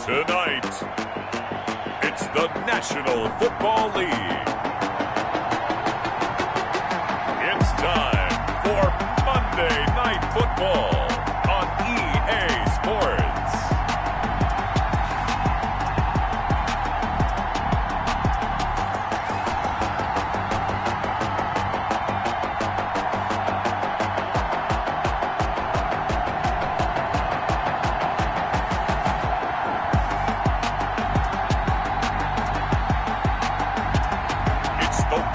Tonight, it's the National Football League. It's time for Monday Night Football on EA Sports.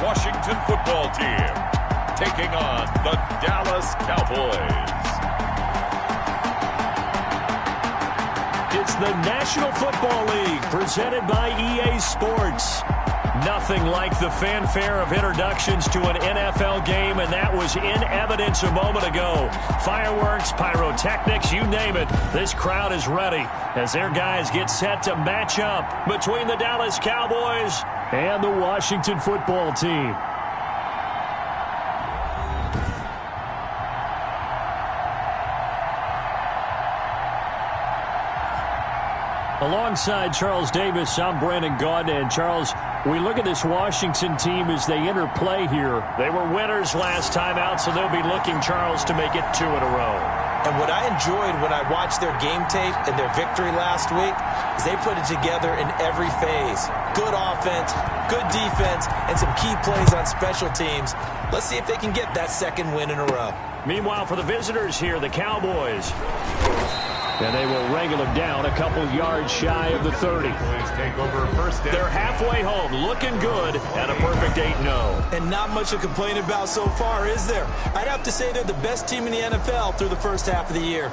Washington football team taking on the Dallas Cowboys. It's the National Football League presented by EA Sports. Nothing like the fanfare of introductions to an NFL game, and that was in evidence a moment ago. Fireworks, pyrotechnics, you name it. This crowd is ready as their guys get set to match up between the Dallas Cowboys and the Washington football team. Alongside Charles Davis, I'm Brandon Gaudin. And Charles, we look at this Washington team as they interplay here. They were winners last time out, so they'll be looking, Charles, to make it 2 in a row. And what I enjoyed when I watched their game tape and their victory last week is they put it together in every phase. Good offense, good defense, and some key plays on special teams. Let's see if they can get that second win in a row. Meanwhile, for the visitors here, the Cowboys. And they will wrangle him down a couple yards shy of the 30. Take over first down. They're halfway home, looking good, and a perfect 8-0. And not much to complain about so far, is there? I'd have to say they're the best team in the NFL through the first half of the year.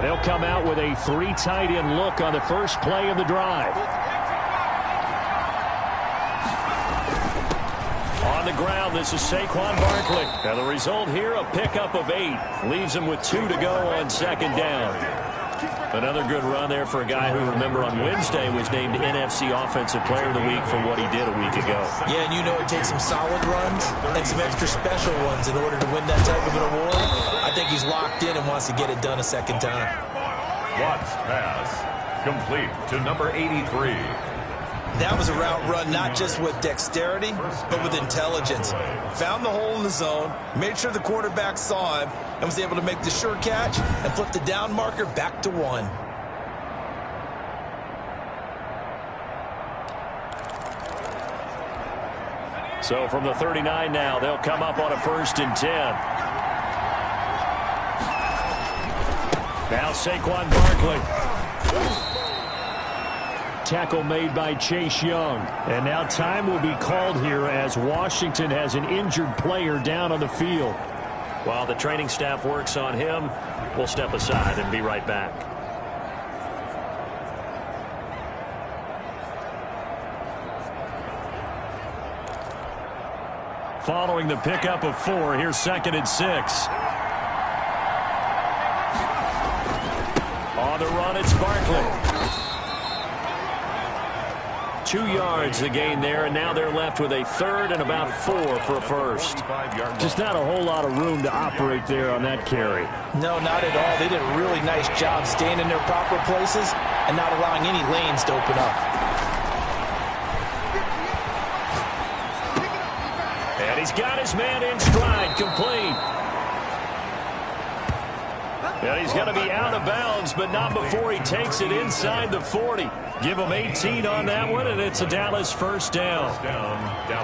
They'll come out with a 3 tight end look on the first play of the drive. On the ground, this is Saquon Barkley. Now the result here, a pickup of 8. Leaves him with 2 to go on second down. Another good run there for a guy who, remember, on Wednesday was named NFC Offensive Player of the Week for what he did a week ago. Yeah, and you know it takes some solid runs and some extra special ones in order to win that type of an award. I think he's locked in and wants to get it done a second time. Watt's pass complete to number 83. That was a route run not just with dexterity, but with intelligence. Found the hole in the zone, made sure the quarterback saw him, and was able to make the sure catch and flip the down marker back to 1. So from the 39 now, they'll come up on a 1st and 10. Now Saquon Barkley. Tackle made by Chase Young. And now time will be called here as Washington has an injured player down on the field. While the training staff works on him, we'll step aside and be right back. Following the pickup of 4, here's 2nd and 6. On the run, it's Barkley. 2 yards the gain there, and now they're left with a 3rd and about 4 for a first. Just not a whole lot of room to operate there on that carry. No, not at all. They did a really nice job staying in their proper places and not allowing any lanes to open up. And he's got his man in stride, complete. And he's going to be out of bounds, but not before he takes it inside the 40. Give him 18 on that one, and it's a Dallas first down.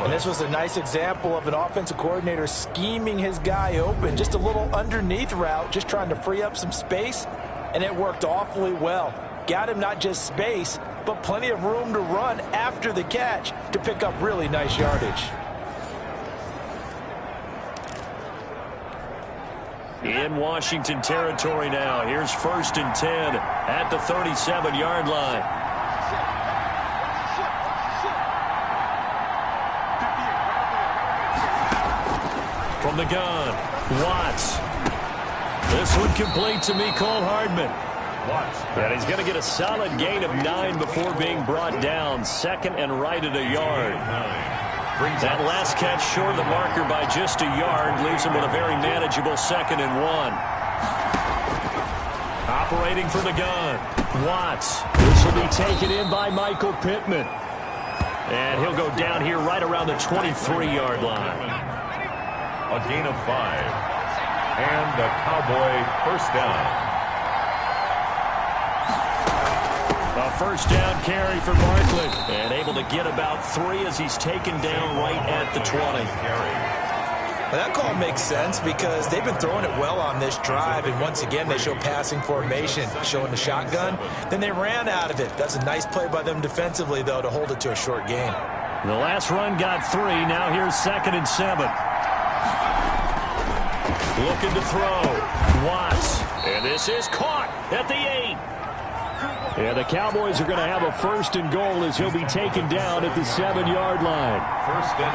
And this was a nice example of an offensive coordinator scheming his guy open. Just a little underneath route, just trying to free up some space, and it worked awfully well. Got him not just space, but plenty of room to run after the catch to pick up really nice yardage. In Washington territory now. Here's 1st and 10 at the 37-yard line. From the gun, Watts. This one complete to Mecole Hardman. And he's going to get a solid gain of 9 before being brought down. 2nd and right at a yard. That last catch short of the marker by just a yard leaves him with a very manageable 2nd and 1. Operating from the gun, Watts. This will be taken in by Michael Pittman. And he'll go down here right around the 23-yard line. A gain of 5. And the Cowboy first down. A first down carry for Barkley. And able to get about 3 as he's taken down right at the 20. Well, that call makes sense because they've been throwing it well on this drive. And once again, they show passing formation, showing the shotgun. Then they ran out of it. That's a nice play by them defensively, though, to hold it to a short gain. The last run got 3. Now here's 2nd and 7. Looking to throw. Watts. And this is caught at the 8. And the Cowboys are going to have a 1st and goal as he'll be taken down at the 7-yard line.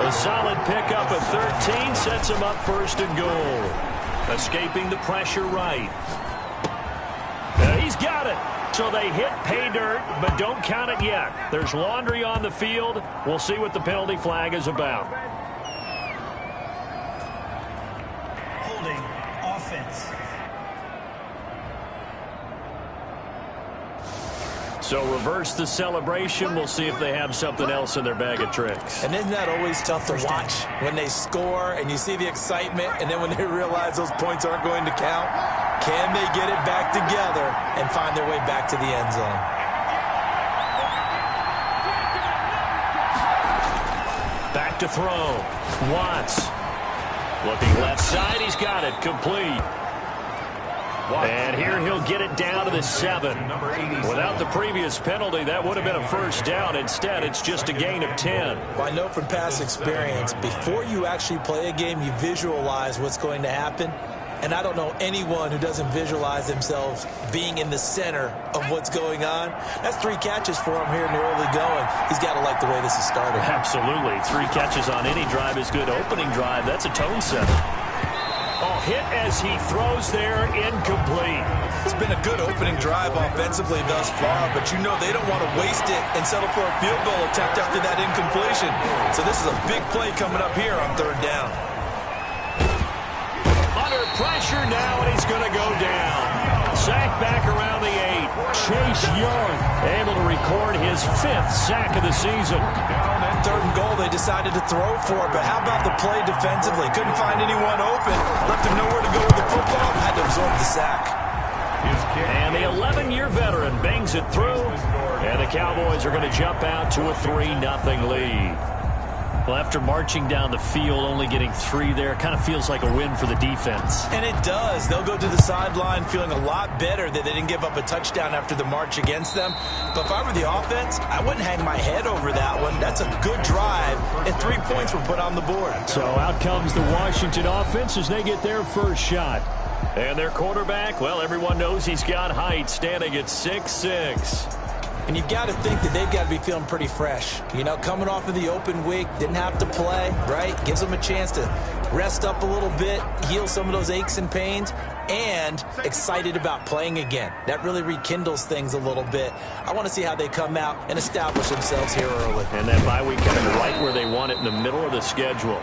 A solid pickup of 13 sets him up 1st and goal. Escaping the pressure right. He's got it. So they hit pay dirt, but don't count it yet. There's laundry on the field. We'll see what the penalty flag is about. Holding offense. So reverse the celebration. We'll see if they have something else in their bag of tricks. And isn't that always tough to watch when they score and you see the excitement and then when they realize those points aren't going to count? Can they get it back together and find their way back to the end zone? Back to throw. Watts. Looking left side. He's got it. Complete. And here he'll get it down to the 7. Without the previous penalty, that would have been a first down. Instead, it's just a gain of 10. Well, I know from past experience, before you actually play a game, you visualize what's going to happen. And I don't know anyone who doesn't visualize themselves being in the center of what's going on. That's 3 catches for him here in the early going. He's got to like the way this is started. Absolutely. 3 catches on any drive is good. Opening drive, that's a tone setter. Hit as he throws there, incomplete. It's been a good opening drive offensively thus far, but you know they don't want to waste it and settle for a field goal attempt after that incompletion. So this is a big play coming up here on 3rd down. Under pressure now, and he's going to go down. Sack back around the 8. Chase Young able to record his 5th sack of the season. 3rd and goal they decided to throw for, but how about the play defensively? Couldn't find anyone open, left him nowhere to go with the football, had to absorb the sack. And the 11-year veteran bangs it through, and the Cowboys are going to jump out to a 3-0 lead. Well, after marching down the field, only getting 3 there, kind of feels like a win for the defense. And it does. They'll go to the sideline feeling a lot better that they didn't give up a touchdown after the march against them. But if I were the offense, I wouldn't hang my head over that one. That's a good drive, and 3 points were put on the board. So out comes the Washington offense as they get their first shot. And their quarterback, well, everyone knows he's got height, standing at 6'6". And you've got to think that they've got to be feeling pretty fresh. You know, coming off of the open week, didn't have to play, right? Gives them a chance to rest up a little bit, heal some of those aches and pains, and excited about playing again. That really rekindles things a little bit. I want to see how they come out and establish themselves here early. And that bye week coming right where they want it in the middle of the schedule.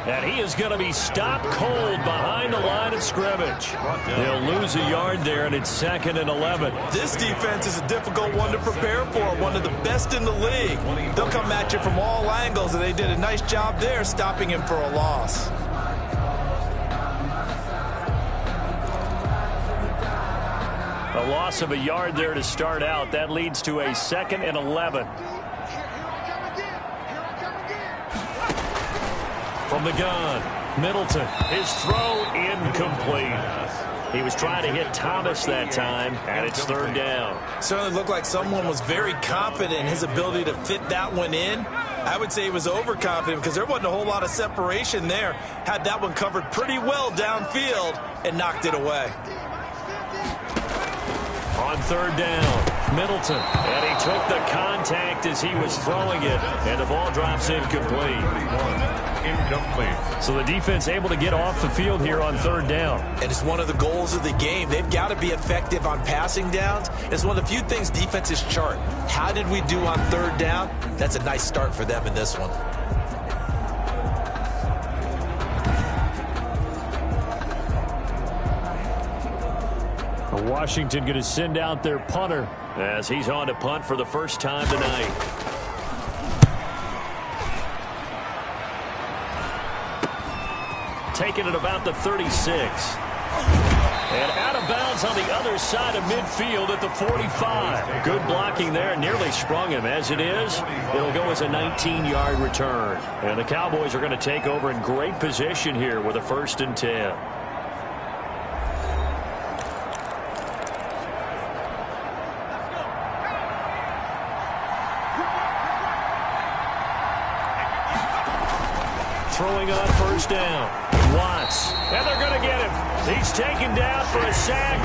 And he is going to be stopped cold behind the line of scrimmage. They'll lose a yard there, and it's 2nd and 11. This defense is a difficult one to prepare for, one of the best in the league. They'll come at you from all angles, and they did a nice job there stopping him for a loss. A loss of a yard there to start out. That leads to a 2nd and 11. From the gun, Middleton. His throw incomplete. He was trying to hit Thomas that time, and it's 3rd down. Certainly looked like someone was very confident in his ability to fit that one in. I would say he was overconfident because there wasn't a whole lot of separation there. Had that one covered pretty well downfield and knocked it away. On 3rd down, Middleton. And he took the contact as he was throwing it, and the ball drops incomplete. Incomplete. So the defense able to get off the field here on 3rd down. And it's one of the goals of the game. They've got to be effective on passing downs. It's one of the few things defenses chart. How did we do on 3rd down? That's a nice start for them in this one. Washington going to send out their punter as he's on to punt for the first time tonight. Taking it about the 36. And out of bounds on the other side of midfield at the 45. Good blocking there. Nearly sprung him. As it is, it'll go as a 19-yard return. And the Cowboys are going to take over in great position here with a 1st and 10. Throwing on 1st down. Watts. And they're going to get him. He's taken down for a sack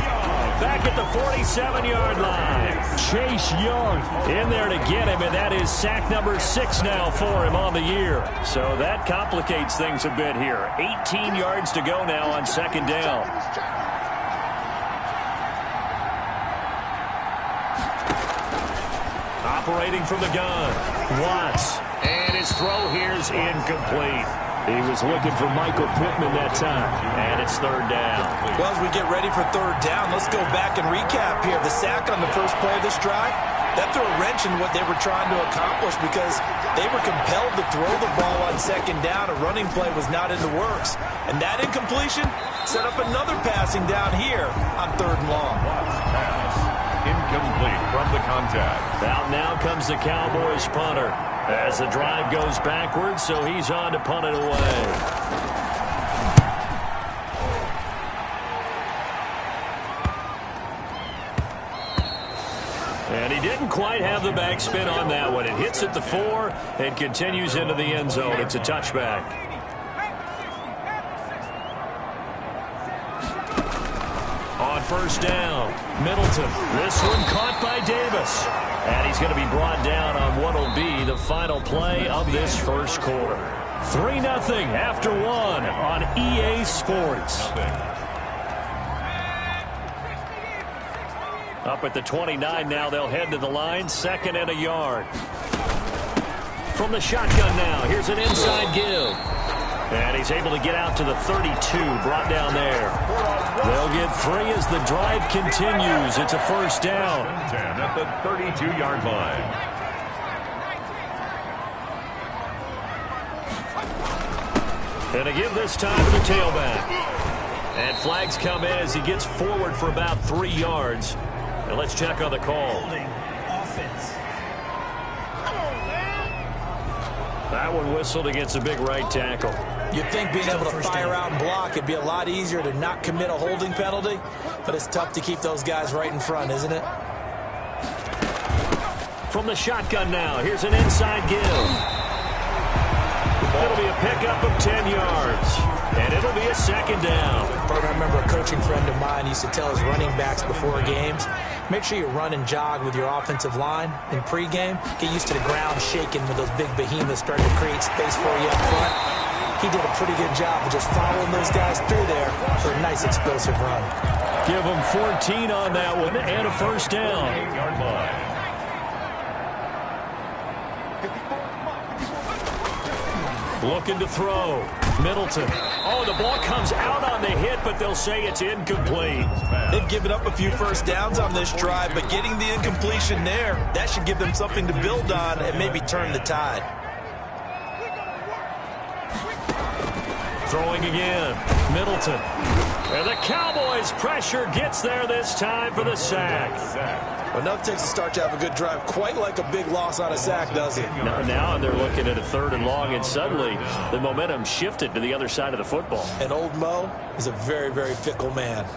back at the 47-yard line. Chase Young in there to get him, and that is sack number 6 now for him on the year. So that complicates things a bit here. 18 yards to go now on 2nd down. Operating from the gun. Watts. And his throw here is incomplete. He was looking for Michael Pittman that time. And it's 3rd down. Well, as we get ready for 3rd down, let's go back and recap here. The sack on the first play of this drive, that threw a wrench in what they were trying to accomplish because they were compelled to throw the ball on 2nd down. A running play was not in the works. And that incompletion set up another passing down here on 3rd and long. Incomplete from the contact. Out now comes the Cowboys punter as the drive goes backwards, so he's on to punt it away. And he didn't quite have the backspin on that one. It hits at the 4 and continues into the end zone. It's a touchback. On 1st down, Middleton. This one caught by Davis. And he's going to be brought down on what will be the final play of this first quarter. 3-0 after 1 on EA Sports. Up at the 29 now, they'll head to the line. 2nd and a yard. From the shotgun now, here's an inside give. And he's able to get out to the 32, brought down there. They'll get 3 as the drive continues. It's a 1st down. 10 at the 32-yard line. And a give this time to the tailback. And flags come in as he gets forward for about 3 yards. And let's check on the call. Holding offense. That one whistled against a big right tackle. You'd think being able to fire out and block, it'd be a lot easier to not commit a holding penalty, but it's tough to keep those guys right in front, isn't it? From the shotgun now, here's an inside give. It'll be a pickup of 10 yards, and it'll be a 2nd down. I remember a coaching friend of mine used to tell his running backs before games, make sure you run and jog with your offensive line in pregame. Get used to the ground shaking when those big behemoths start to create space for you up front. He did a pretty good job of just following those guys through there for a nice explosive run. Give him 14 on that one and a 1st down. 8-yard line. Looking to throw. Middleton. Oh, the ball comes out on the hit, but they'll say it's incomplete. They've given up a few 1st downs on this drive, but getting the incompletion there, that should give them something to build on and maybe turn the tide. Throwing again. Middleton. And the Cowboys pressure gets there this time for the sack. Well, nothing takes a start to have a good drive, quite like a big loss on a sack, does it? Now they're looking at a 3rd and long, and suddenly the momentum shifted to the other side of the football. And old Mo is a very, very fickle man.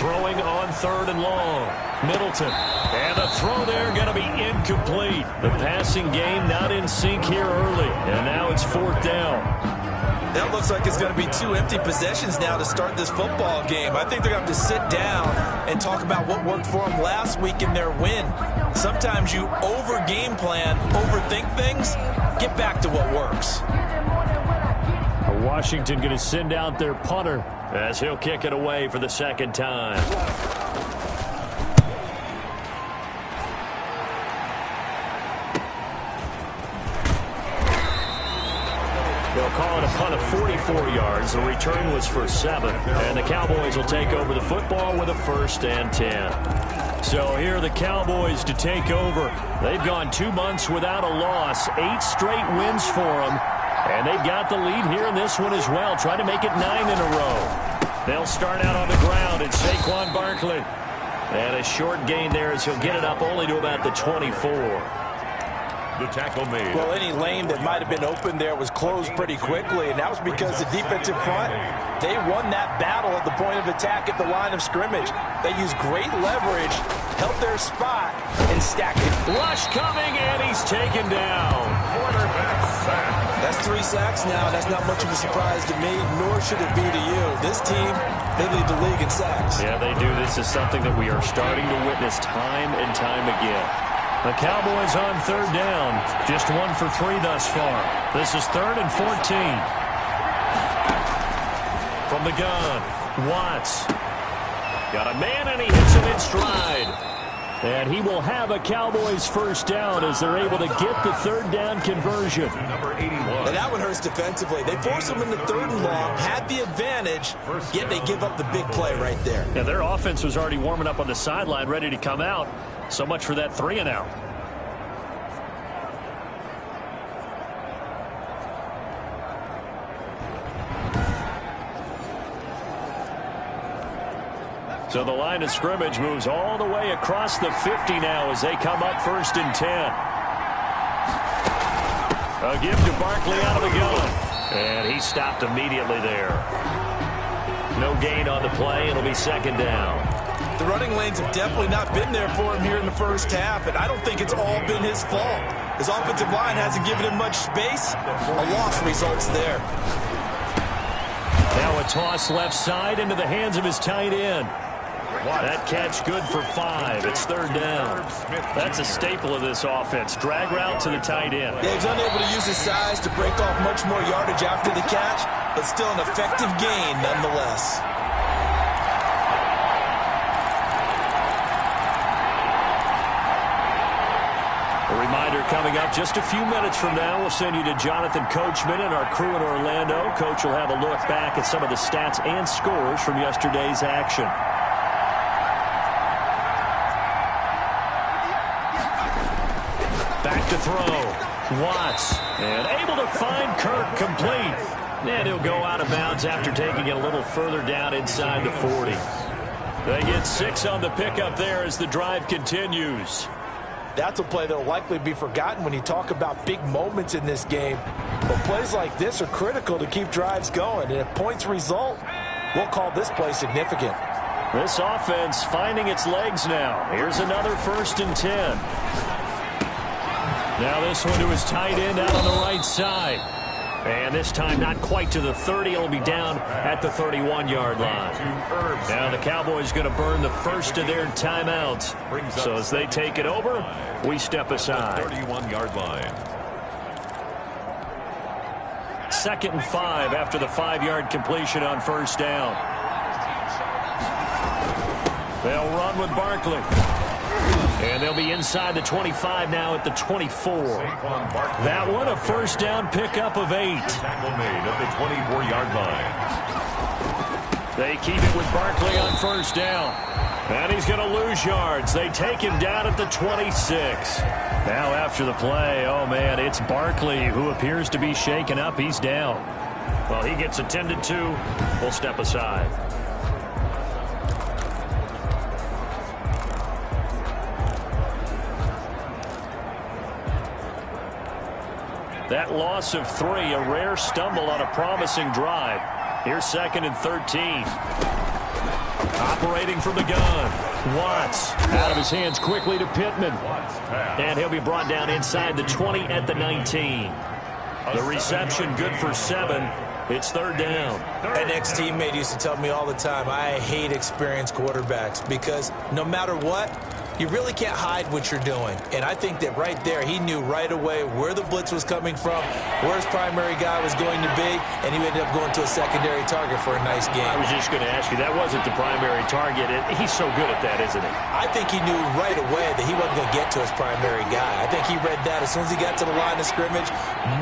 Throwing on 3rd and long. Middleton. And the throw there going to be incomplete. The passing game not in sync here early. And now it's 4th down. That looks like it's going to be 2 empty possessions now to start this football game. I think they're going to have to sit down and talk about what worked for them last week in their win. Sometimes you over-game plan, overthink things. Get back to what works. Washington going to send out their punter as he'll kick it away for the 2nd time. They'll call it a punt of 44 yards. The return was for 7. And the Cowboys will take over the football with a 1st and 10. So here are the Cowboys to take over. They've gone 2 months without a loss. 8 straight wins for them. And they've got the lead here in this one as well, trying to make it 9 in a row. They'll start out on the ground. It's Saquon Barkley. And a short gain there as he'll get it up only to about the 24. The tackle made. Well, any lane that might have been open there was closed pretty quickly, and that was because the defensive front, they won that battle at the point of attack at the line of scrimmage. They used great leverage, held their spot, and stacked it. Rush coming, and he's taken down. Quarterback sack. That's 3 sacks now. That's not much of a surprise to me, nor should it be to you. This team, they lead the league in sacks. Yeah, they do. This is something that we are starting to witness time and time again. The Cowboys on 3rd down. Just 1 for 3 thus far. This is 3rd and 14. From the gun, Watts. Got a man, and he hits him in stride. And he will have a Cowboys 1st down as they're able to get the 3rd down conversion. Number 81. And that one hurts defensively. They force him into 3rd and long, had the advantage, yet they give up the big play right there. Yeah, their offense was already warming up on the sideline, ready to come out. So much for that 3 and out. So the line of scrimmage moves all the way across the 50 now as they come up 1st and 10. A give to Barkley out of the gun. And he stopped immediately there. No gain on the play. It'll be 2nd down. The running lanes have definitely not been there for him here in the first half, and I don't think it's all been his fault. His offensive line hasn't given him much space. A loss results there. Now a toss left side into the hands of his tight end. That catch good for 5. It's 3rd down. That's a staple of this offense. Drag route to the tight end. Yeah, he's unable to use his size to break off much more yardage after the catch, but still an effective gain nonetheless. A reminder coming up just a few minutes from now. We'll send you to Jonathan Coachman and our crew in Orlando. Coach will have a look back at some of the stats and scores from yesterday's action. Back to throw. Watts. And able to find Kirk complete. And he'll go out of bounds after taking it a little further down inside the 40. They get 6 on the pickup there as the drive continues. That's a play that will likely be forgotten when you talk about big moments in this game. But plays like this are critical to keep drives going. And if points result, we'll call this play significant. This offense finding its legs now. Here's another 1st and 10. Now this one to his tight end out on the right side. And this time not quite to the 30. It'll be down at the 31-yard line. Now the Cowboys going to burn the first of their timeouts. So as they take it over, we step aside. 31-yard line. 2nd and 5 after the 5-yard completion on 1st down. They'll run with Barkley. And they'll be inside the 25 now at the 24. That one, a first down pickup of 8. Tackle made at the 24-yard line. They keep it with Barkley on first down. And he's going to lose yards. They take him down at the 26. Now after the play, oh man, it's Barkley who appears to be shaken up. He's down. Well, he gets attended to. We'll step aside. That loss of 3, a rare stumble on a promising drive. Here's 2nd and 13. Operating from the gun. Watts out of his hands quickly to Pittman. And he'll be brought down inside the 20 at the 19. The reception good for 7. It's 3rd down. An ex-teammate used to tell me all the time, I hate experienced quarterbacks because no matter what, you really can't hide what you're doing. And I think that right there, he knew right away where the blitz was coming from, where his primary guy was going to be, and he ended up going to a secondary target for a nice game. I was just going to ask you, that wasn't the primary target. He's so good at that, isn't he? I think he knew right away that he wasn't going to get to his primary guy. I think he read that as soon as he got to the line of scrimmage,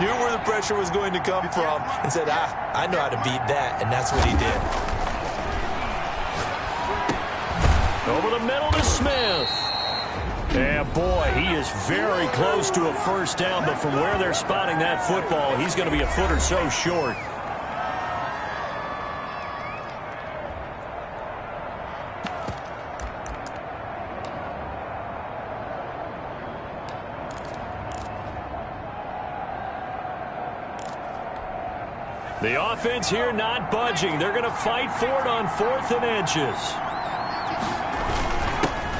knew where the pressure was going to come from, and said, I know how to beat that, and that's what he did. Over the middle to Smith. And boy, he is very close to a first down, but from where they're spotting that football, he's going to be a foot or so short. The offense here not budging. They're going to fight for it on 4th and inches.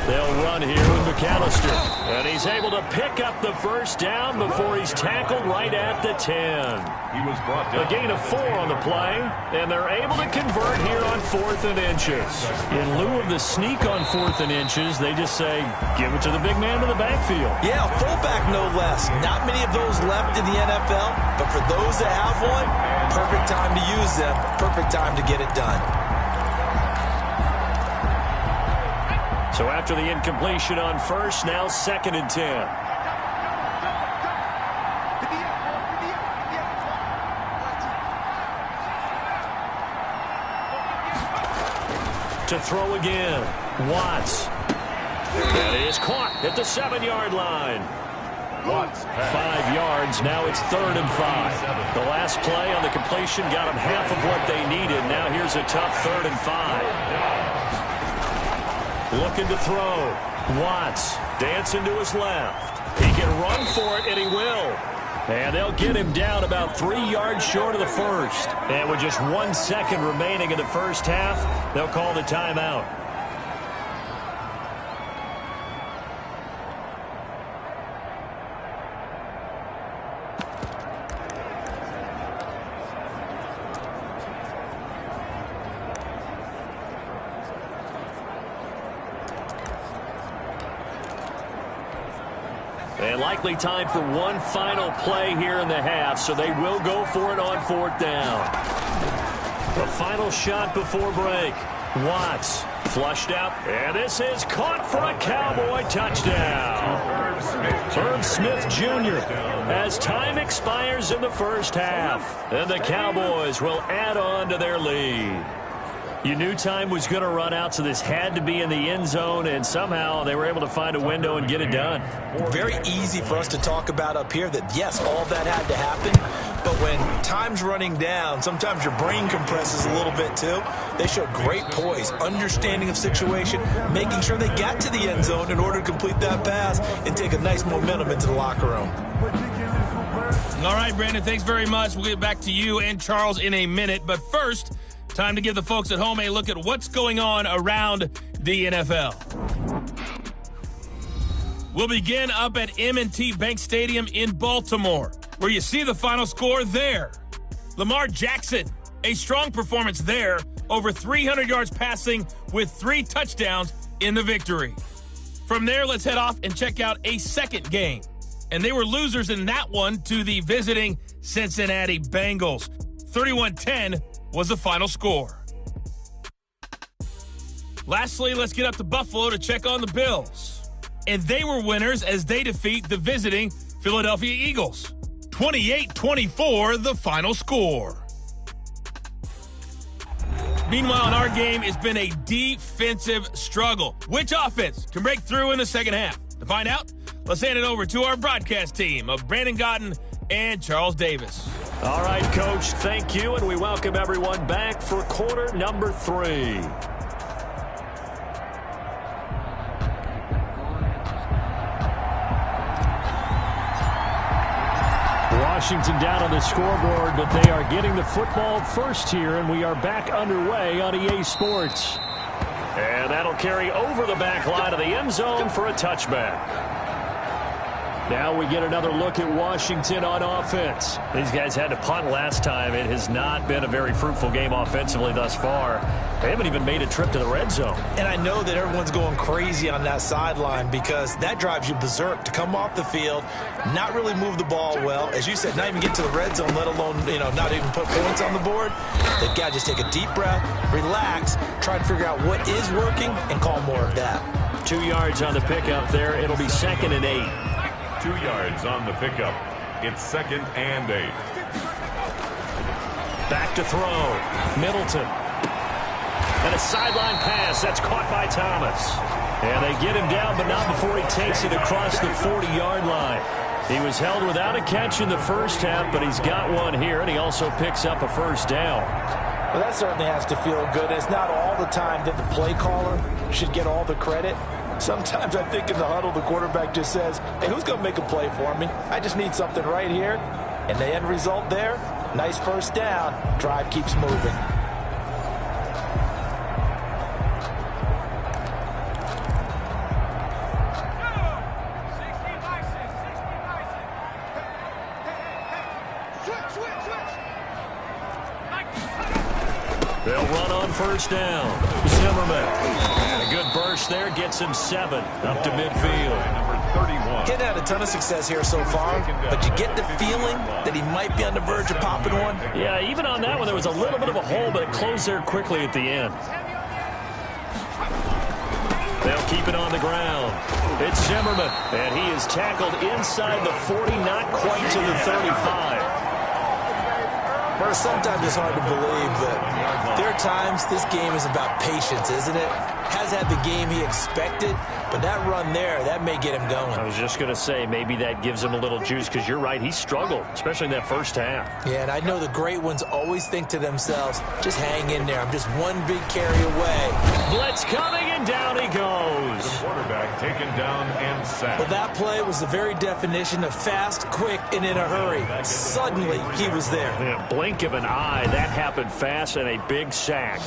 They'll run here with McAllister. And he's able to pick up the first down before he's tackled right at the 10. A gain of 4 on the play, and they're able to convert here on 4th and inches. In lieu of the sneak on 4th and inches, they just say, give it to the big man in the backfield. Yeah, fullback no less. Not many of those left in the NFL, but for those that have one, perfect time to use them, perfect time to get it done. So after the incompletion on first, now 2nd and 10. To throw again, Watts. And it is caught at the 7-yard line. 5 yards, now it's 3rd and 5. The last play on the completion got them half of what they needed. Now here's a tough 3rd and 5. Looking to throw. Watts dancing to his left. He can run for it, and he will. And they'll get him down about 3 yards short of the first. And with just 1 second remaining in the first half, they'll call the timeout. And likely time for one final play here in the half, so they will go for it on 4th down. The final shot before break. Watts flushed out, and this is caught for a Cowboy touchdown. Herb Smith Jr. as time expires in the first half, and the Cowboys will add on to their lead. You knew time was going to run out, so this had to be in the end zone, and somehow they were able to find a window and get it done. Very easy for us to talk about up here that, yes, all that had to happen, but when time's running down, sometimes your brain compresses a little bit too. They showed great poise, understanding of situation, making sure they got to the end zone in order to complete that pass and take a nice momentum into the locker room. All right, Brandon, thanks very much. We'll get back to you and Charles in a minute, but first, time to give the folks at home a look at what's going on around the NFL. We'll begin up at M&T Bank Stadium in Baltimore, where you see the final score there. Lamar Jackson, a strong performance there, over 300 yards passing with 3 touchdowns in the victory. From there, let's head off and check out a second game. And they were losers in that one to the visiting Cincinnati Bengals. 31-10 was the final score. Lastly, let's get up to Buffalo to check on the Bills. and they were winners as they defeat the visiting Philadelphia Eagles. 28-24, the final score. Meanwhile, in our game, it's been a defensive struggle. Which offense can break through in the second half? To find out, let's hand it over to our broadcast team of Brandon Godden and Charles Davis. All right, Coach, thank you, and we welcome everyone back for quarter number 3. Washington down on the scoreboard, but they are getting the football first here, and we are back underway on EA Sports. And that'll carry over the back line of the end zone for a touchback. Now we get another look at Washington on offense. These guys had to punt last time. It has not been a very fruitful game offensively thus far. They haven't even made a trip to the red zone. And I know that everyone's going crazy on that sideline because that drives you berserk to come off the field, not really move the ball well. As you said, not even get to the red zone, let alone, not even put points on the board. They've got to just take a deep breath, relax, try to figure out what is working, and call more of that. 2 yards on the pickup there. It'll be 2nd and 8. 2 yards on the pickup. It's 2nd and 8. Back to throw. Middleton. And a sideline pass. That's caught by Thomas. And they get him down, but not before he takes it across the 40-yard line. He was held without a catch in the first half, but he's got one here, and he also picks up a first down. Well, that certainly has to feel good. It's not all the time that the play caller should get all the credit. Sometimes I think in the huddle, the quarterback just says, hey, who's going to make a play for me? I just need something right here. And the end result there, nice first down. Drive keeps moving. They'll run on first down. Zimmerman. And a good burst there gets him 7 up to midfield. Number 31. He's had a ton of success here so far, but you get the feeling that he might be on the verge of popping one. Yeah, even on that one, there was a little bit of a hole, but it closed there quickly at the end. They'll keep it on the ground. It's Zimmerman, and he is tackled inside the 40, not quite to the 35. Well, sometimes it's hard to believe that there are times this game is about patience, isn't it? Has had the game he expected, but that run there, that may get him going. I was just going to say, maybe that gives him a little juice, because you're right, he struggled, especially in that first half. Yeah, and I know the great ones always think to themselves, just hang in there. I'm just one big carry away. Blitz coming, and down he goes. The quarterback taken down and sacked. Well, that play was the very definition of fast, quick, and in a hurry. Suddenly, he was there. In a blink of an eye, that happened fast, and a big sack.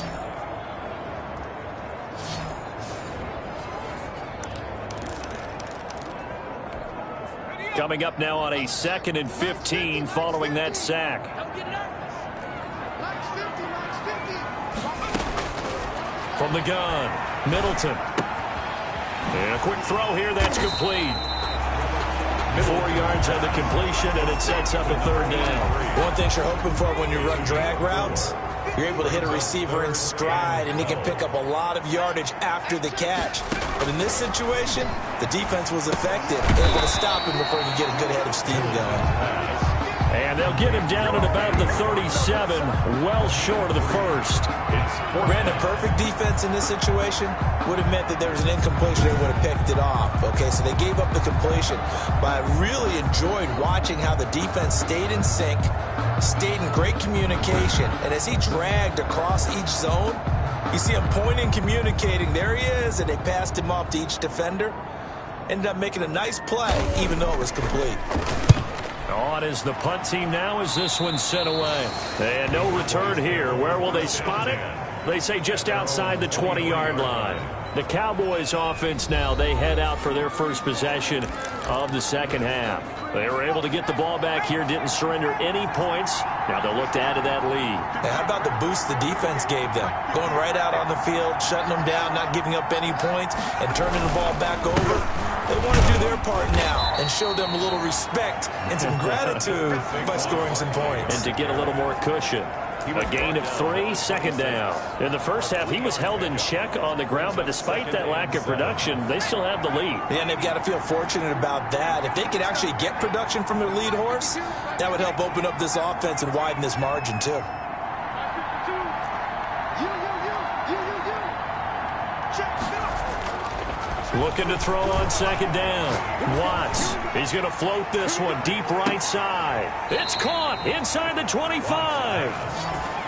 Coming up now on a 2nd and 15 following that sack. From the gun, Middleton. And a quick throw here, that's complete. 4 yards on the completion, and it sets up a 3rd down. One thing you're hoping for when you run drag routes, you're able to hit a receiver in stride, and he can pick up a lot of yardage after the catch. But in this situation, the defense was effective, able to stop him before he could get a good head of steam going. And they'll get him down at about the 37, well short of the first. Brandon, perfect defense in this situation would have meant that there was an incompletion. They would have picked it off. Okay, so they gave up the completion. But I really enjoyed watching how the defense stayed in sync, stayed in great communication. And as he dragged across each zone, you see him pointing, communicating. There he is, and they passed him off to each defender. Ended up making a nice play, even though it was complete. On is the punt team now as this one's sent away. And no return here. Where will they spot it? They say just outside the 20-yard line. The Cowboys offense now, they head out for their first possession of the second half. They were able to get the ball back here, didn't surrender any points. Now they'll look to add to that lead. Hey, how about the boost the defense gave them? Going right out on the field, shutting them down, not giving up any points, and turning the ball back over. They want to do their part now and show them a little respect and some gratitude by scoring some points. And to get a little more cushion. A gain of 3, second down. In the first half, he was held in check on the ground, but despite that lack of production, they still have the lead. And they've got to feel fortunate about that. If they could actually get production from their lead horse, that would help open up this offense and widen this margin too. Looking to throw on second down. Watts. He's going to float this one deep right side. It's caught inside the 25.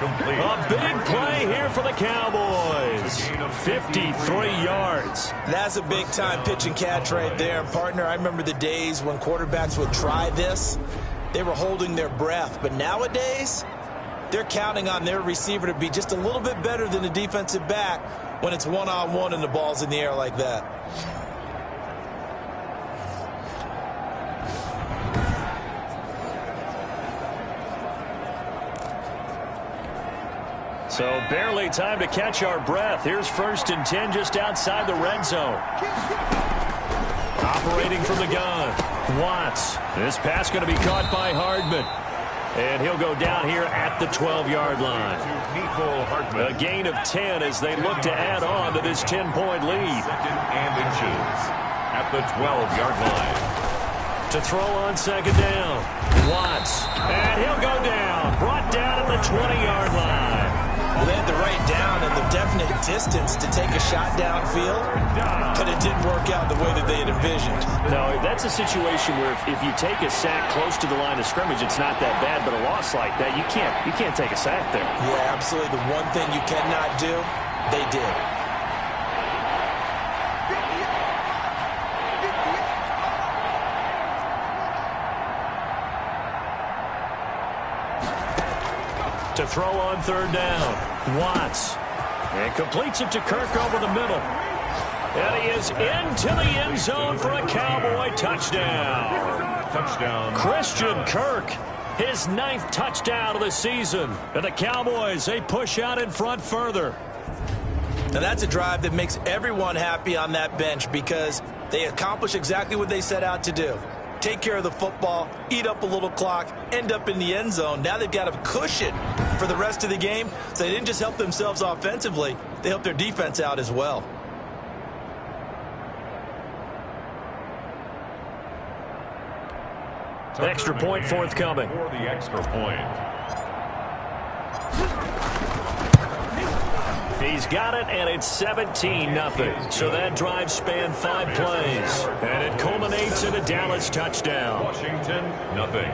A big play here for the Cowboys. 53 yards. That's a big-time pitch and catch right there. And, partner, I remember the days when quarterbacks would try this. They were holding their breath. But nowadays, they're counting on their receiver to be just a little bit better than the defensive back when it's one-on-one and the ball's in the air like that. So barely time to catch our breath. Here's 1st and 10 just outside the red zone. Operating from the gun. Watts. This pass going to be caught by Hardman. And he'll go down here at the 12-yard line. A gain of 10 as they look to add on to this 10-point lead. 2nd and inches at the 12-yard line. To throw on second down. Watts. And he'll go down. Brought down at the 20-yard line. Well, they had the right down and the definite distance to take a shot downfield, but it didn't work out the way that they had envisioned. No, that's a situation where if you take a sack close to the line of scrimmage, it's not that bad, but a loss like that, you can't take a sack there. Yeah, absolutely. The one thing you cannot do, they did. To throw on third down, Watts. And completes it to Kirk over the middle. And he is into the end zone for a Cowboy touchdown. Touchdown. Christian Kirk, his 9th touchdown of the season. And the Cowboys, they push out in front further. Now that's a drive that makes everyone happy on that bench because they accomplish exactly what they set out to do. Take care of the football, eat up a little clock, end up in the end zone. Now they've got a cushion for the rest of the game. So they didn't just help themselves offensively, they helped their defense out as well. Extra point forthcoming. For the extra point. He's got it, and it's 17-0. So that drive spanned 5 plays. And it culminates in a Dallas touchdown. Washington, nothing.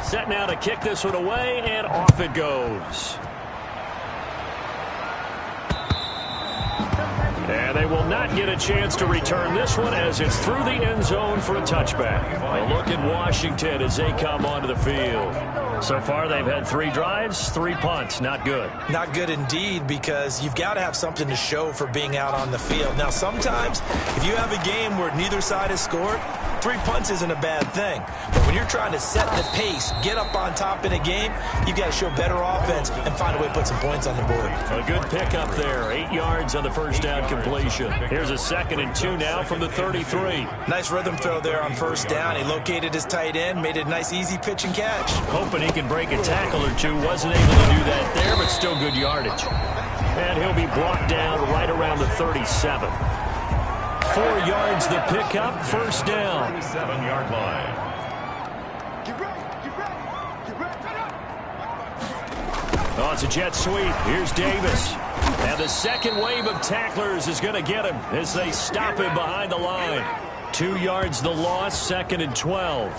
Set now to kick this one away, and off it goes. And they will not get a chance to return this one as it's through the end zone for a touchback. A look at Washington as they come onto the field. So far, they've had 3 drives, 3 punts. Not good. Not good indeed, because you've got to have something to show for being out on the field. Now, sometimes, if you have a game where neither side has scored, 3 punts isn't a bad thing. But when you're trying to set the pace, get up on top in a game, you've got to show better offense and find a way to put some points on the board. A good pickup there. 8 yards on the first down completion. Here's a 2nd and 2 now from the 33. Nice rhythm throw there on first down. He located his tight end, made it a nice, easy pitch and catch. Hoping he can break a tackle or two. Wasn't able to do that there, but still good yardage. And he'll be brought down right around the 37. 4 yards the pickup, first down. 37-yard line. Oh, it's a jet sweep. Here's Davis. And the second wave of tacklers is going to get him as they stop him behind the line. 2 yards the loss, 2nd and 12.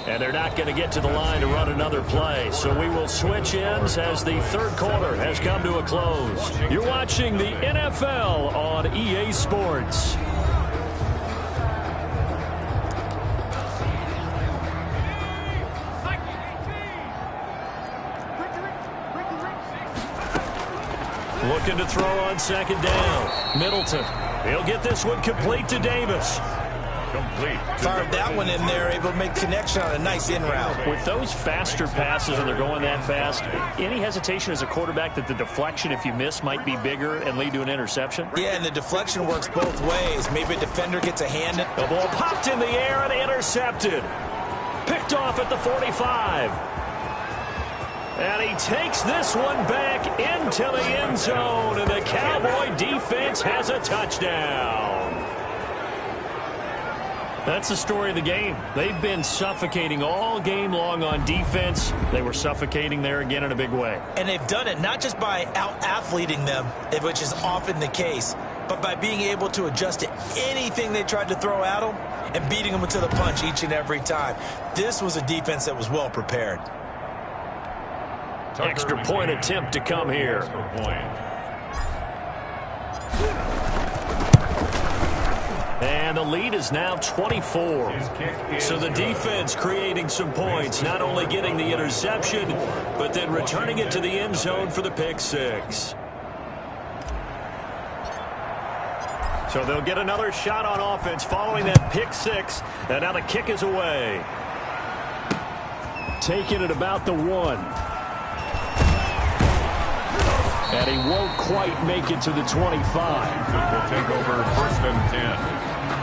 And they're not going to get to the line to run another play. So we will switch ends as the third quarter has come to a close. You're watching the NFL on EA Sports. looking to throw on second down. Middleton. He'll get this one complete to Davis. Complete. Fired that one in there, able to make connection on a nice in route. With those faster passes when they're going that fast, any hesitation as a quarterback that the deflection, if you miss, might be bigger and lead to an interception? Yeah, and the deflection works both ways. Maybe a defender gets a hand. The ball popped in the air and intercepted. Picked off at the 45. And he takes this one back into the end zone, and the Cowboy defense has a touchdown. That's the story of the game. They've been suffocating all game long on defense. They were suffocating there again in a big way. And they've done it not just by out-athleting them, which is often the case, but by being able to adjust to anything they tried to throw at them and beating them to the punch each and every time. This was a defense that was well prepared. Extra point attempt to come here. And the lead is now 24. So the defense creating some points, not only getting the interception, but then returning it to the end zone for the pick six. So they'll get another shot on offense following that pick six. And now the kick is away. Taking it about the 1. And he won't quite make it to the 25. Will take over 1st and 10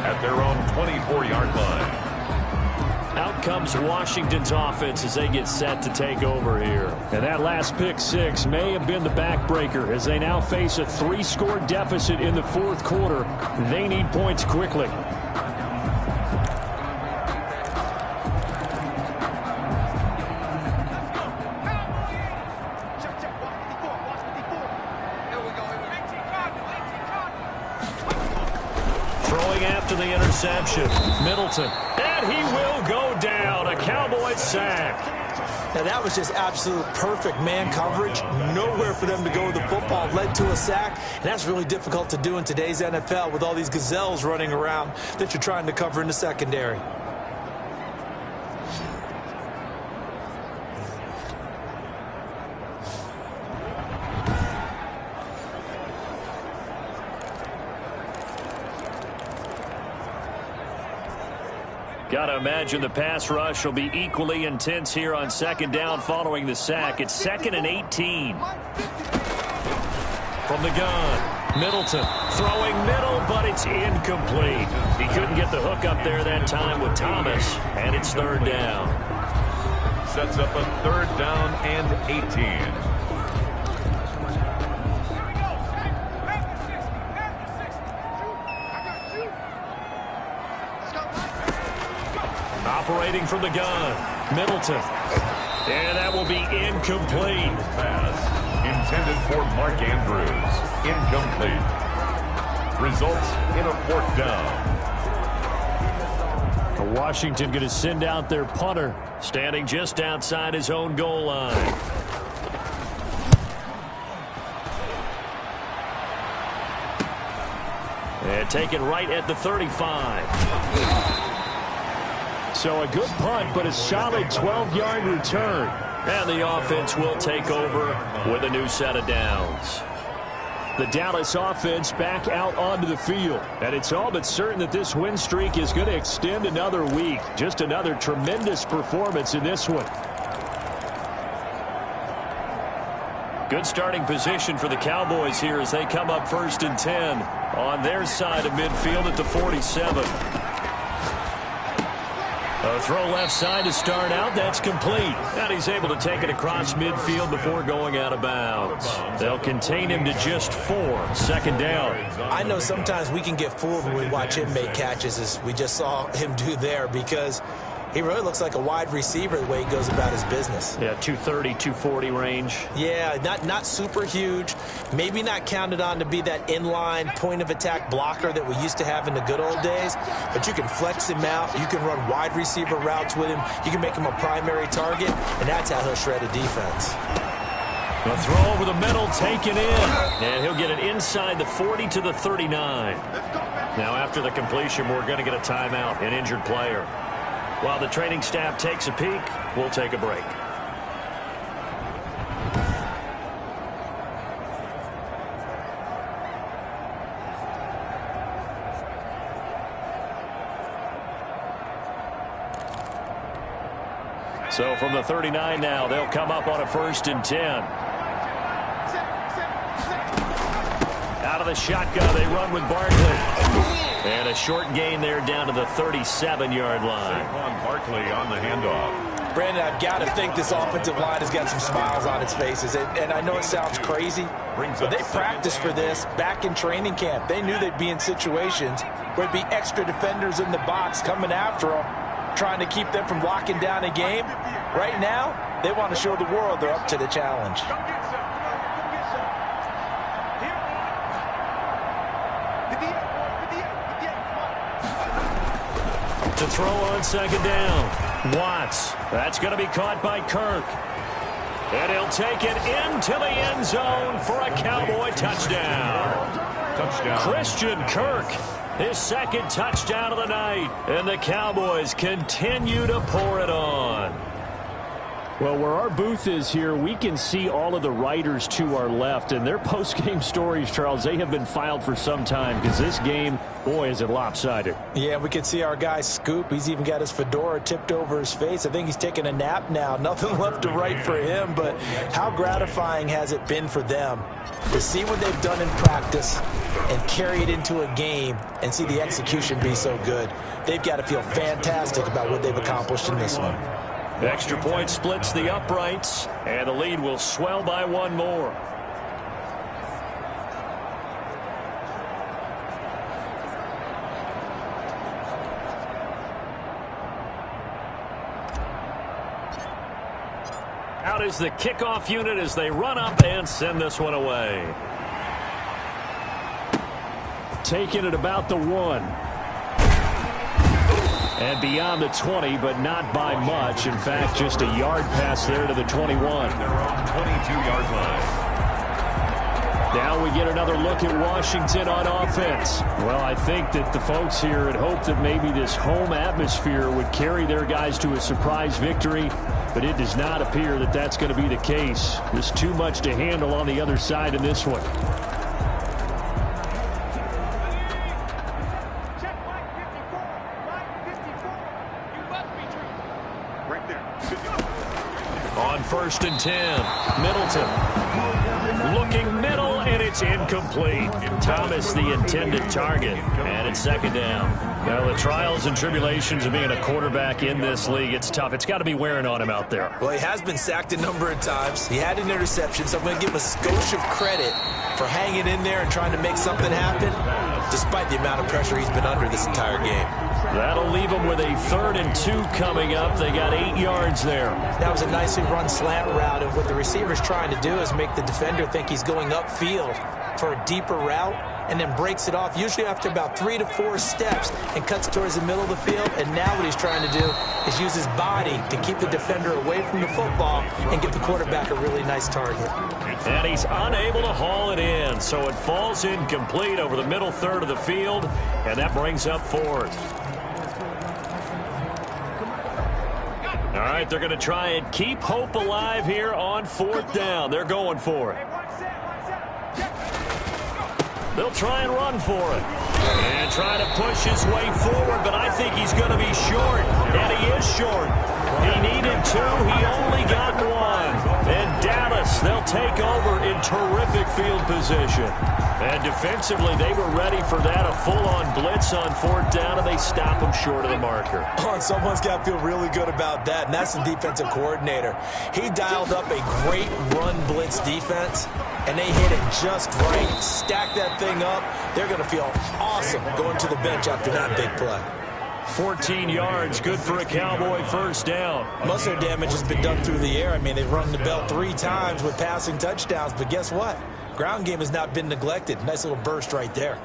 at their own 24-yard line. Out comes Washington's offense as they get set to take over here. And that last pick six may have been the backbreaker as they now face a 3-score deficit in the fourth quarter. They need points quickly. After the interception, Middleton, and he will go down. A Cowboys sack. Now that was just absolute perfect man coverage. Nowhere for them to go with the football. Led to a sack, and that's really difficult to do in today's NFL with all these gazelles running around that you're trying to cover in the secondary. Got to imagine the pass rush will be equally intense here on second down following the sack. It's 2nd and 18. From the gun, Middleton throwing middle, but it's incomplete. He couldn't get the hook up there that time with Thomas, and it's 3rd down. Sets up a 3rd down and 18. Operating from the gun, Middleton. And that will be incomplete. Pass intended for Mark Andrews. Incomplete. Results in a 4th down. Washington going to send out their punter, standing just outside his own goal line. And taken right at the 35. So a good punt, but a solid 12-yard return. And the offense will take over with a new set of downs. The Dallas offense back out onto the field. And it's all but certain that this win streak is going to extend another week. Just another tremendous performance in this one. Good starting position for the Cowboys here as they come up 1st and 10 on their side of midfield at the 47. A throw left side to start out. That's complete. And he's able to take it across midfield before going out of bounds. They'll contain him to just 4. 2nd down. I know sometimes we can get fooled when we watch him make catches, as we just saw him do there, because he really looks like a wide receiver the way he goes about his business. Yeah, 230, 240 range. Yeah, not super huge. Maybe not counted on to be that inline point-of-attack blocker that we used to have in the good old days. But you can flex him out. You can run wide receiver routes with him. You can make him a primary target, and that's how he'll shred a defense. A throw over the middle, taken in. And he'll get it inside the 40 to the 39. Now, after the completion, we're going to get a timeout, an injured player. While the training staff takes a peek, we'll take a break. So from the 39 now, they'll come up on a 1st and 10. Out of the shotgun, they run with Barkley. And a short gain there down to the 37-yard line. Saquon Barkley on the handoff. Brandon, I've got to think this offensive line has got some smiles on its faces. And I know it sounds crazy, but they practiced for this back in training camp. They knew they'd be in situations where there'd be extra defenders in the box coming after them, trying to keep them from locking down a game. Right now, they want to show the world they're up to the challenge. To throw on 2nd down. Watts. That's going to be caught by Kirk. And he'll take it into the end zone for a Cowboy touchdown. Christian Kirk, his 2nd touchdown of the night. And the Cowboys continue to pour it on. Well, where our booth is here, we can see all of the writers to our left. And their post-game stories, Charles, they have been filed for some time because this game, boy, is it lopsided. Yeah, we can see our guy Scoop. He's even got his fedora tipped over his face. I think he's taking a nap now. Nothing left to write for him, but how gratifying has it been for them to see what they've done in practice and carry it into a game and see the execution be so good. They've got to feel fantastic about what they've accomplished in this one. Extra point splits the uprights, and the lead will swell by 1 more. Out is the kickoff unit as they run up and send this one away. Taking it about the 1. And beyond the 20, but not by much. In fact, just a yard pass there to the 21. They're on 22-yard line. Now we get another look at Washington on offense. Well, I think that the folks here had hoped that maybe this home atmosphere would carry their guys to a surprise victory, but it does not appear that that's going to be the case. There's too much to handle on the other side in this one. On 1st and 10, Middleton looking middle, and it's incomplete. Thomas the intended target, and it's 2nd down. Now the trials and tribulations of being a quarterback in this league, it's tough. It's got to be wearing on him out there. Well, he has been sacked a number of times. He had an interception, so I'm going to give him a skosh of credit for hanging in there and trying to make something happen, despite the amount of pressure he's been under this entire game. That'll leave them with a 3rd and 2 coming up. They got 8 yards there. That was a nicely run slant route, and what the receiver's trying to do is make the defender think he's going upfield for a deeper route, and then breaks it off, usually after about 3 to 4 steps, and cuts towards the middle of the field. And now what he's trying to do is use his body to keep the defender away from the football and give the quarterback a really nice target. And he's unable to haul it in, so it falls incomplete over the middle 3rd of the field, and that brings up 4th. All right, they're going to try and keep hope alive here on 4th down. They're going for it. They'll try and run for it. And try to push his way forward, but I think he's going to be short. And he is short. He needed 2. He only got 1. And Dallas, they'll take over in terrific field position. And defensively, they were ready for that, a full-on blitz on 4th down, and they stop him short of the marker. Oh, and someone's got to feel really good about that, and that's the defensive coordinator. He dialed up a great run blitz defense, and they hit it just right. Stack that thing up. They're going to feel awesome going to the bench after that big play. 14 yards, good for a Cowboy 1st down. Most of their damage has been done through the air. I mean, they've rung the bell 3 times with passing touchdowns, but guess what? Ground game has not been neglected. Nice little burst right there.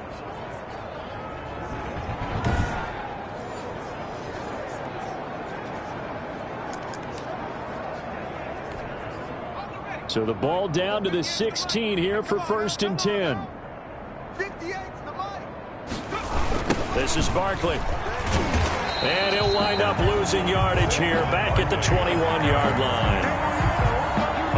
So the ball down to the 16 here for 1st and 10. This is Barkley. And he'll wind up losing yardage here back at the 21-yard line.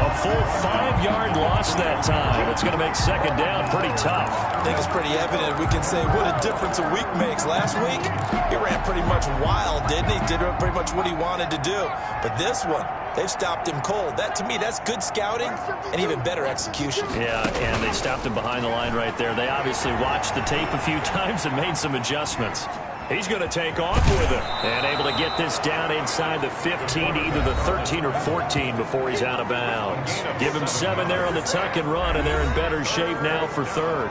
A full 5-yard loss that time. It's going to make 2nd down pretty tough. I think it's pretty evident. We can say what a difference a week makes. Last week, he ran pretty much wild, didn't he? Did pretty much what he wanted to do. But this one, they've stopped him cold. That, to me, that's good scouting and even better execution. Yeah, and they stopped him behind the line right there. They obviously watched the tape a few times and made some adjustments. He's going to take off with it and able to get this down inside the 15 to either the 13 or 14 before he's out of bounds. Give him 7 there on the tuck and run, and they're in better shape now for third.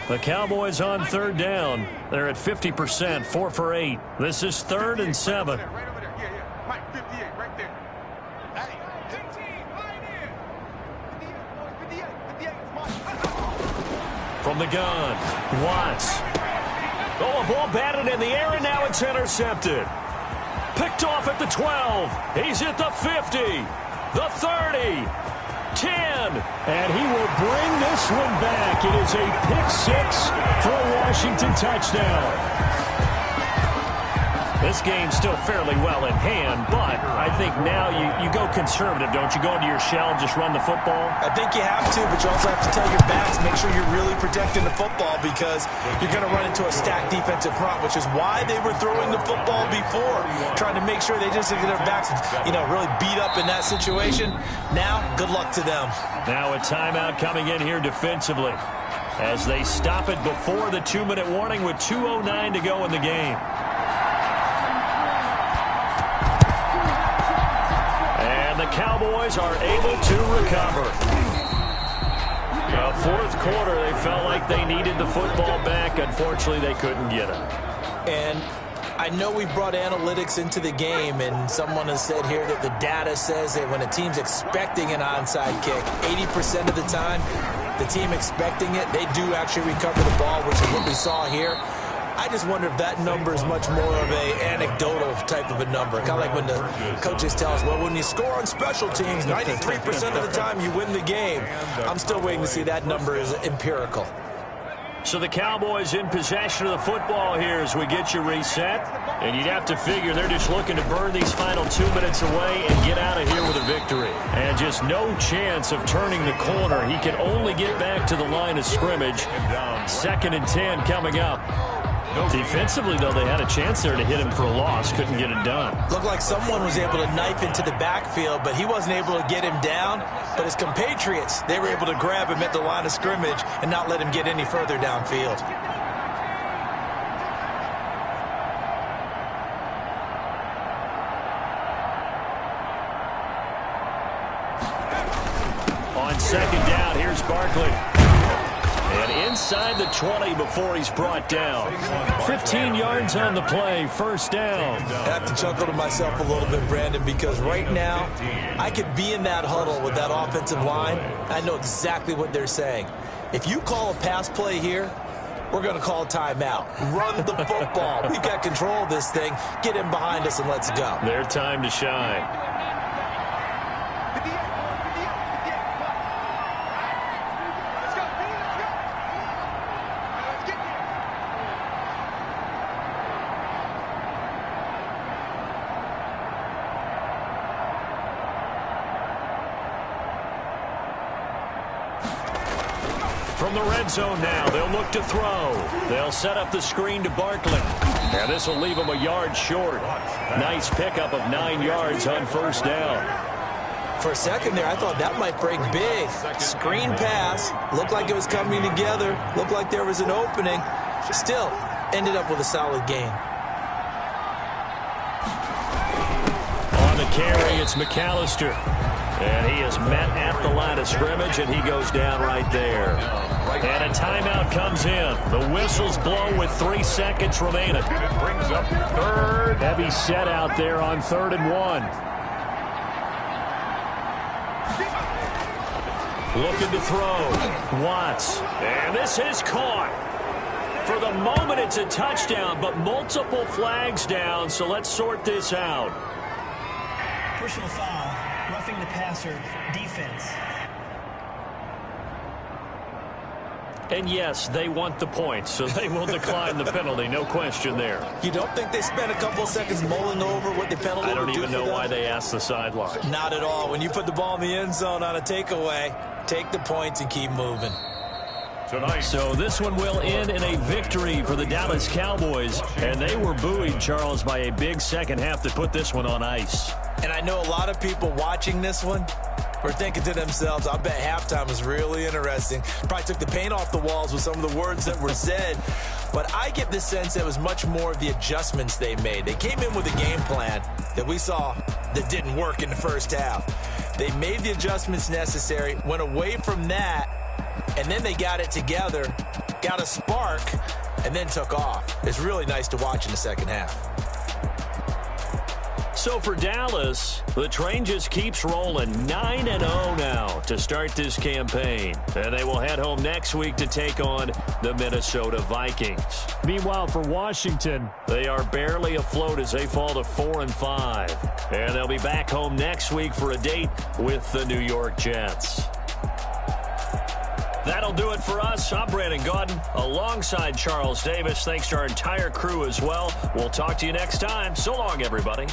The Cowboys on third down. They're at 50%, 4 for 8. This is 3rd and 7. From the gun, Watts. Oh, a ball batted in the air, and now it's intercepted. Picked off at the 12. He's at the 50, the 30, 10, and he will bring this one back. It is a pick-6 for a Washington touchdown. This game's still fairly well in hand, but I think now you go conservative, don't you? Go into your shell and just run the football? I think you have to, but you also have to tell your backs, make sure you're really protecting the football because you're going to run into a stacked defensive front, which is why they were throwing the football before, trying to make sure they just get their backs, really beat up in that situation. Now, good luck to them. Now a timeout coming in here defensively as they stop it before the 2-minute warning with 2:09 to go in the game. The Cowboys are able to recover. Fourth quarter, they felt like they needed the football back. Unfortunately, they couldn't get it. And I know we brought analytics into the game, and someone has said here that the data says that when a team's expecting an onside kick, 80% of the time, the team expecting it, they do actually recover the ball, which is what we saw here. I just wonder if that number is much more of a anecdotal type of a number. Kind of like when the coaches tell us, well, when you score on special teams, 93% of the time you win the game. I'm still waiting to see that number is empirical. So the Cowboys in possession of the football here as we get you reset. And you'd have to figure they're just looking to burn these final 2 minutes away and get out of here with a victory. And just no chance of turning the corner. He can only get back to the line of scrimmage. 2nd and 10 coming up. Defensively, though, they had a chance there to hit him for a loss. Couldn't get it done. Looked like someone was able to knife into the backfield, but he wasn't able to get him down. But his compatriots, they were able to grab him at the line of scrimmage and not let him get any further downfield. On 2nd down, here's Barkley. And inside the 20 before he's brought down. 15 yards on the play, 1st down. I have to chuckle to myself a little bit, Brandon, because right now I could be in that huddle with that offensive line. I know exactly what they're saying. If you call a pass play here, we're going to call a timeout. Run the football. We've got control of this thing. Get in behind us and let's go. Their time to shine. From the red zone now, they'll look to throw. They'll set up the screen to Barkley. And this will leave him a yard short. Nice pickup of 9 yards on 1st down. For a second there, I thought that might break big. Screen pass. Looked like it was coming together. Looked like there was an opening. Still, ended up with a solid gain. On the carry, it's McAllister. And he is met at the line of scrimmage, and he goes down right there. And a timeout comes in. The whistles blow with 3 seconds remaining. It brings up 3rd. Heavy set out there on 3rd and 1. Looking to throw. Watts. And this is caught. For the moment, it's a touchdown, but multiple flags down, so let's sort this out. Personal foul. Roughing the passer, defense. And yes, they want the points, so they will decline the penalty. No question there. You don't think they spent a couple of seconds mulling over what the penalty would do? I don't even know why they asked the sideline. Not at all. When you put the ball in the end zone on a takeaway, take the points and keep moving. tonight. So this one will end in a victory for the Dallas Cowboys. And they were buoyed, Charles, by a big second half that put this one on ice. And I know a lot of people watching this one were thinking to themselves, I bet halftime was really interesting. Probably took the paint off the walls with some of the words that were said. But I get the sense that it was much more of the adjustments they made. They came in with a game plan that we saw that didn't work in the first half. They made the adjustments necessary, went away from that, and then they got it together, got a spark, and then took off. It's really nice to watch in the second half. So for Dallas, the train just keeps rolling 9-0 now to start this campaign. And they will head home next week to take on the Minnesota Vikings. Meanwhile, for Washington, they are barely afloat as they fall to 4-5. And they'll be back home next week for a date with the New York Jets. That'll do it for us. I'm Brandon Gaudin alongside Charles Davis. Thanks to our entire crew as well. We'll talk to you next time. So long, everybody.